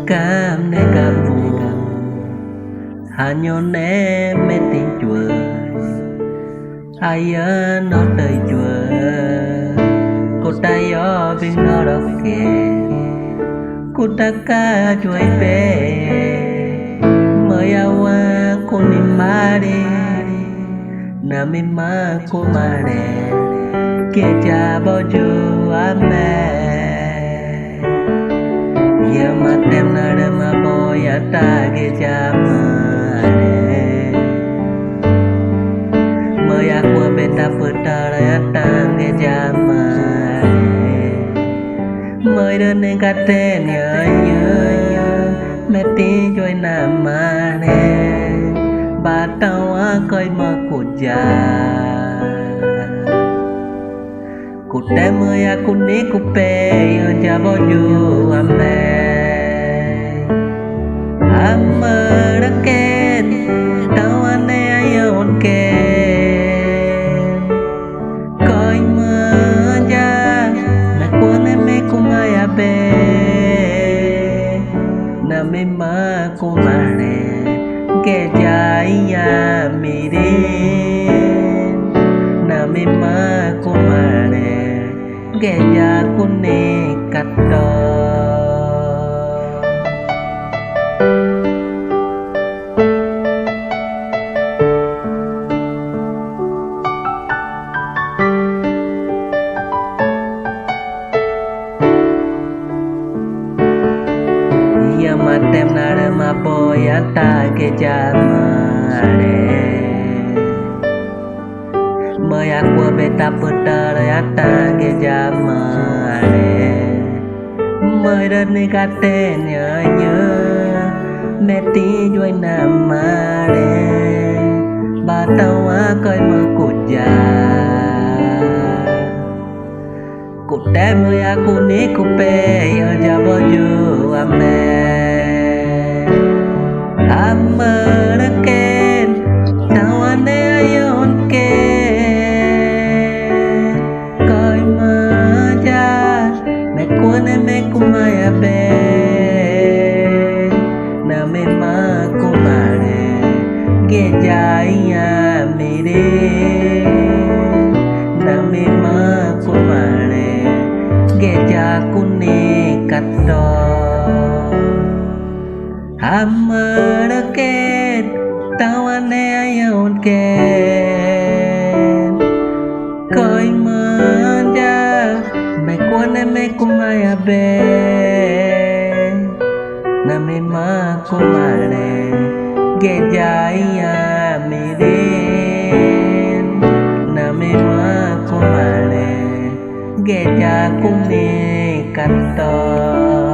cam ne camu hanyo ne me tin chua aya no đời chua cô ta yo vinh no đó kề cô ta ca chuối bé mời awa cô ni mare na mi ma cô mare kia cha bao chu ame ya matem na de ma boya ta kia cha mare mời aqua beta puta ra tang kia cha mare mời đơn nên cắt tên nhớ mẹ tí chơi nam mà nè bà tao á coi mơ cụt già cụt đem mười à cụt ní cụt bê hơn cha bao dù am mơ đã kén tao anh ấy ai ôn kén coi mơ cha mẹ cuốn em mê cùng ai à bê na me ma ko mare ke jaya mire na me ma ko mare ke ja kunne katto ya matem nare ma boya ta ke jamare maya kwa beta puta ya ta ke jamare mời đơn ni ka tên nhớ mẹ tí duy nam mare ba tao á coi mơ cụt già cụt đem mười à cụt ní cụt bê ở nhà bao nhiêu ame mơ đã kén sao anh ấy ôn kén coi mơ cha mẹ cuốn em mẹ cùng ai à bê na mẹ ma cô mà nè ghé dài à mẹ đi na mẹ ma cô mà nè ghé cha cô nè cắt đo mơ đã kén tao anh ấy ôn kén coi mơ cha mẹ cuốn em mẹ cùng ai à bê na mẹ ma cô mà nè ghé dài à mẹ đến na mẹ ma cô mà nè ghé cha cùng nè cắt to